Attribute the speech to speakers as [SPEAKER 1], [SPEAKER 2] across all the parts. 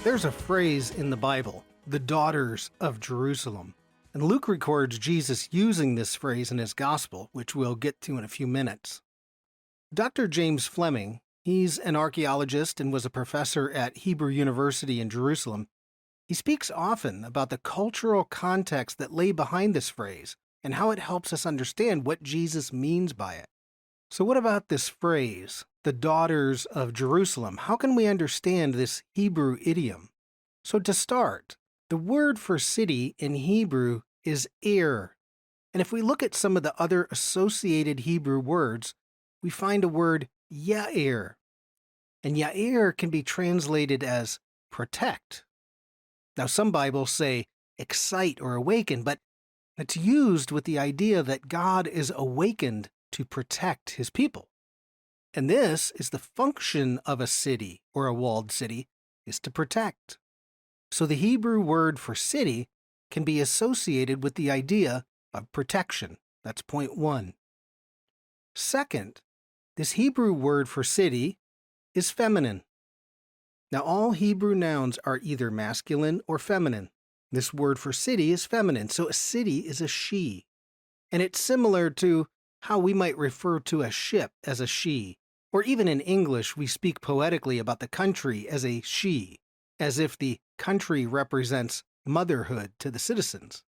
[SPEAKER 1] There's a phrase in the Bible, the daughters of Jerusalem. And Luke records Jesus using this phrase in his gospel, which we'll get to in a few minutes. Dr. James Fleming, he's an archaeologist and was a professor at Hebrew University in Jerusalem. He speaks often about the cultural context that lay behind this phrase and how it helps us understand what Jesus means by it. So what about this phrase, the daughters of Jerusalem? How can we understand this Hebrew idiom? So to start, the word for city in Hebrew is Ir. And if we look at some of the other associated Hebrew words, we find a word Yair. And Yair can be translated as protect. Now some Bibles say excite or awaken, but it's used with the idea that God is awakened to protect his people. And this is the function of a city or a walled city, is to protect. So the Hebrew word for city can be associated with the idea of protection. That's point one. Second, this Hebrew word for city is feminine. Now all Hebrew nouns are either masculine or feminine. This word for city is feminine, so a city is a she. And it's similar to how we might refer to a ship as a she, or even in English we speak poetically about the country as a she, as if the country represents motherhood to the citizens.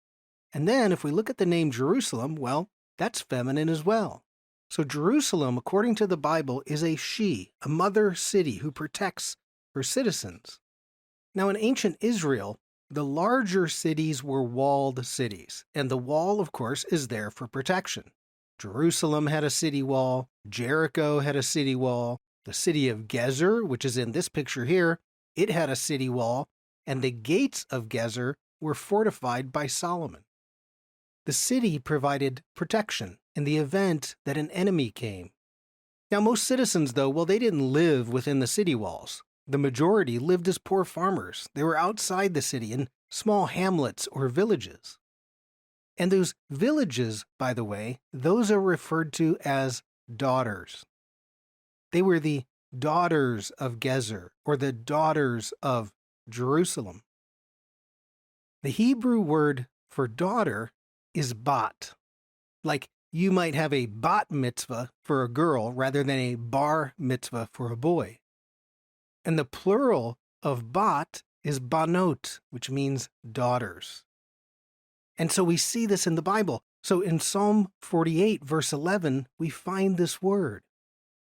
[SPEAKER 1] And then if we look at the name Jerusalem, well, that's feminine as well. So Jerusalem, according to the Bible, is a she, a mother city who protects her citizens. Now in ancient Israel, the larger cities were walled cities, and the wall, of course, is there for protection. Jerusalem had a city wall, Jericho had a city wall, the city of Gezer, which is in this picture here, it had a city wall, and the gates of Gezer were fortified by Solomon. The city provided protection in the event that an enemy came. Now most citizens, though, well, they didn't live within the city walls. The majority lived as poor farmers. They were outside the city in small hamlets or villages. And those villages, by the way, those are referred to as daughters. They were the daughters of Gezer, or the daughters of Jerusalem. The Hebrew word for daughter is bat. Like you might have a bat mitzvah for a girl rather than a bar mitzvah for a boy. And the plural of bat is banot, which means daughters. And so we see this in the Bible. So in Psalm 48, verse 11, we find this word.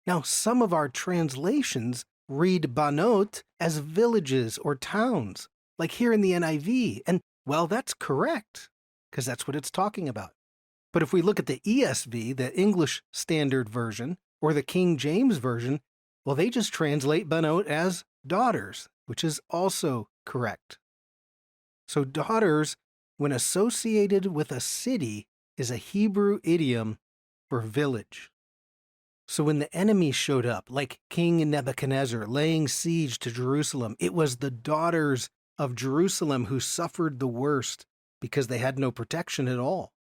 [SPEAKER 1] Now, some of our translations read banot as villages or towns, like here in the NIV. And, well, that's correct, because that's what it's talking about. But if we look at the ESV, the English Standard Version, or the King James Version, well, they just translate banot as daughters, which is also correct. So daughters, when associated with a city, is a Hebrew idiom for village. So when the enemy showed up, like King Nebuchadnezzar laying siege to Jerusalem, it was the daughters of Jerusalem who suffered the worst because they had no protection at all.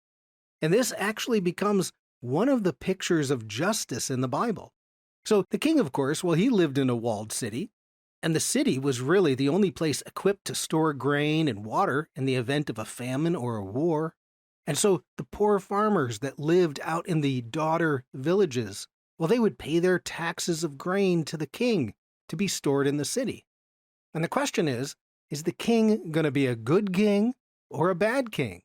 [SPEAKER 1] And this actually becomes one of the pictures of justice in the Bible. So the king, of course, well, he lived in a walled city, and the city was really the only place equipped to store grain and water in the event of a famine or a war. And so the poor farmers that lived out in the daughter villages, well, they would pay their taxes of grain to the king to be stored in the city. And the question is the king going to be a good king or a bad king?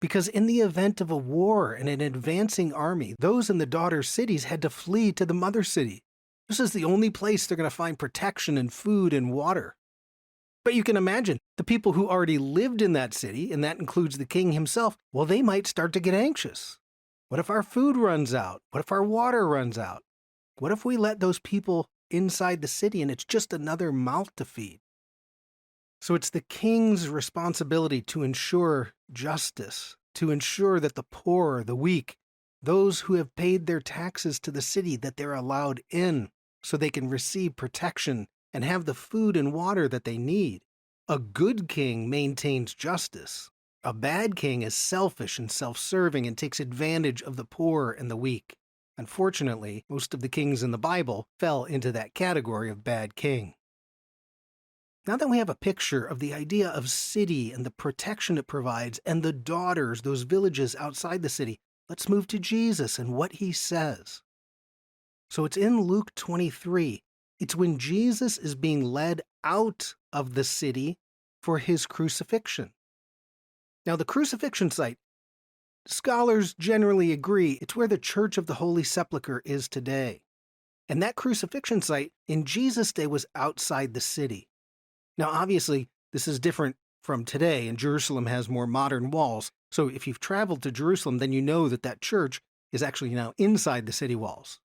[SPEAKER 1] Because in the event of a war and an advancing army, those in the daughter cities had to flee to the mother city. This is the only place they're going to find protection and food and water. But you can imagine, the people who already lived in that city, and that includes the king himself, well, they might start to get anxious. What if our food runs out? What if our water runs out? What if we let those people inside the city and it's just another mouth to feed? So it's the king's responsibility to ensure justice, to ensure that the poor, the weak, those who have paid their taxes to the city, that they're allowed in so they can receive protection and have the food and water that they need. A good king maintains justice. A bad king is selfish and self-serving and takes advantage of the poor and the weak. Unfortunately, most of the kings in the Bible fell into that category of bad king. Now that we have a picture of the idea of city and the protection it provides and the daughters, those villages outside the city, let's move to Jesus and what he says. So it's in Luke 23. It's when Jesus is being led out of the city for his crucifixion. Now, the crucifixion site, scholars generally agree it's where the Church of the Holy Sepulchre is today. And that crucifixion site in Jesus' day was outside the city. Now, obviously, this is different from today, and Jerusalem has more modern walls. So if you've traveled to Jerusalem, then you know that that church is actually now inside the city walls.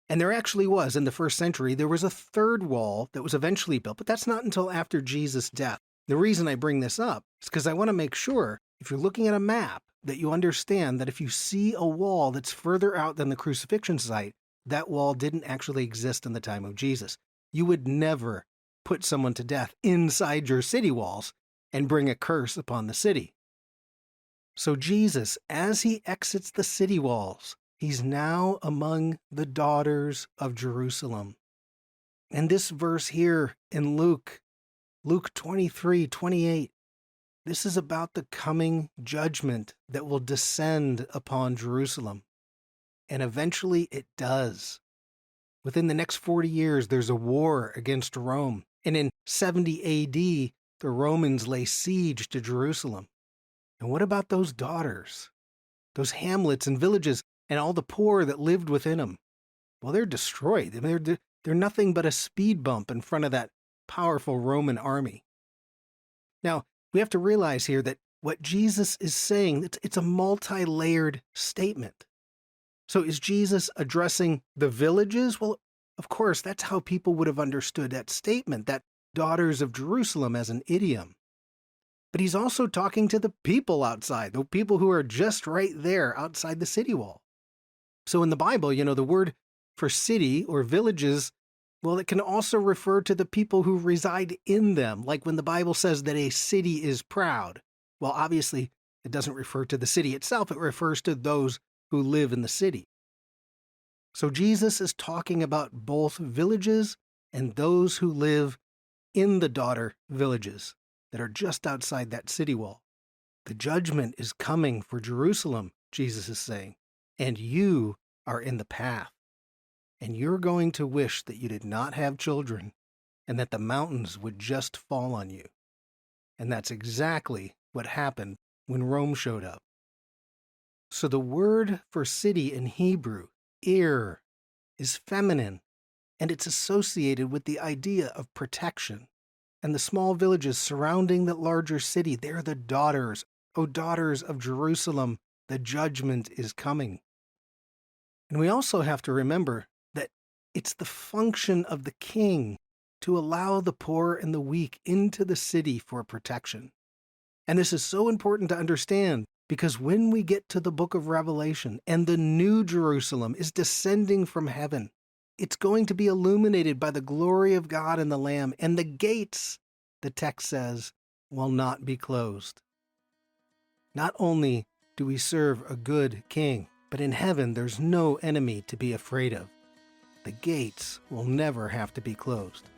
[SPEAKER 1] And there actually was, in the first century, there was a third wall that was eventually built, but that's not until after Jesus' death. The reason I bring this up is because I want to make sure, if you're looking at a map, that you understand that if you see a wall that's further out than the crucifixion site, that wall didn't actually exist in the time of Jesus. You would never put someone to death inside your city walls and bring a curse upon the city. So Jesus, as he exits the city walls, he's now among the daughters of Jerusalem. And this verse here in Luke 23:28, this is about the coming judgment that will descend upon Jerusalem. And eventually it does. Within the next 40 years, there's a war against Rome. And in 70 AD, the Romans lay siege to Jerusalem. And what about those daughters? Those hamlets and villages and all the poor that lived within them? Well, they're destroyed. I mean, they're nothing but a speed bump in front of that powerful Roman army. Now, we have to realize here that what Jesus is saying, it's a multi-layered statement. So is Jesus addressing the villages? Well, of course, that's how people would have understood that statement, that daughters of Jerusalem, as an idiom. But he's also talking to the people outside, the people who are just right there outside the city wall. So in the Bible, the word for city or villages, well, it can also refer to the people who reside in them, like when the Bible says that a city is proud. Well, obviously, it doesn't refer to the city itself, it refers to those who live in the city. So Jesus is talking about both villages and those who live in the daughter villages that are just outside that city wall. The judgment is coming for Jerusalem, Jesus is saying, and you are in the path. And you're going to wish that you did not have children and that the mountains would just fall on you. And that's exactly what happened when Rome showed up. So the word for city in Hebrew, Ir, is feminine, and it's associated with the idea of protection. And the small villages surrounding the larger city, they're the daughters. O daughters of Jerusalem, the judgment is coming. And we also have to remember that it's the function of the king to allow the poor and the weak into the city for protection. And this is so important to understand, because when we get to the book of Revelation and the new Jerusalem is descending from heaven, it's going to be illuminated by the glory of God and the Lamb, and the gates, the text says, will not be closed. Not only do we serve a good king, but in heaven there's no enemy to be afraid of. The gates will never have to be closed.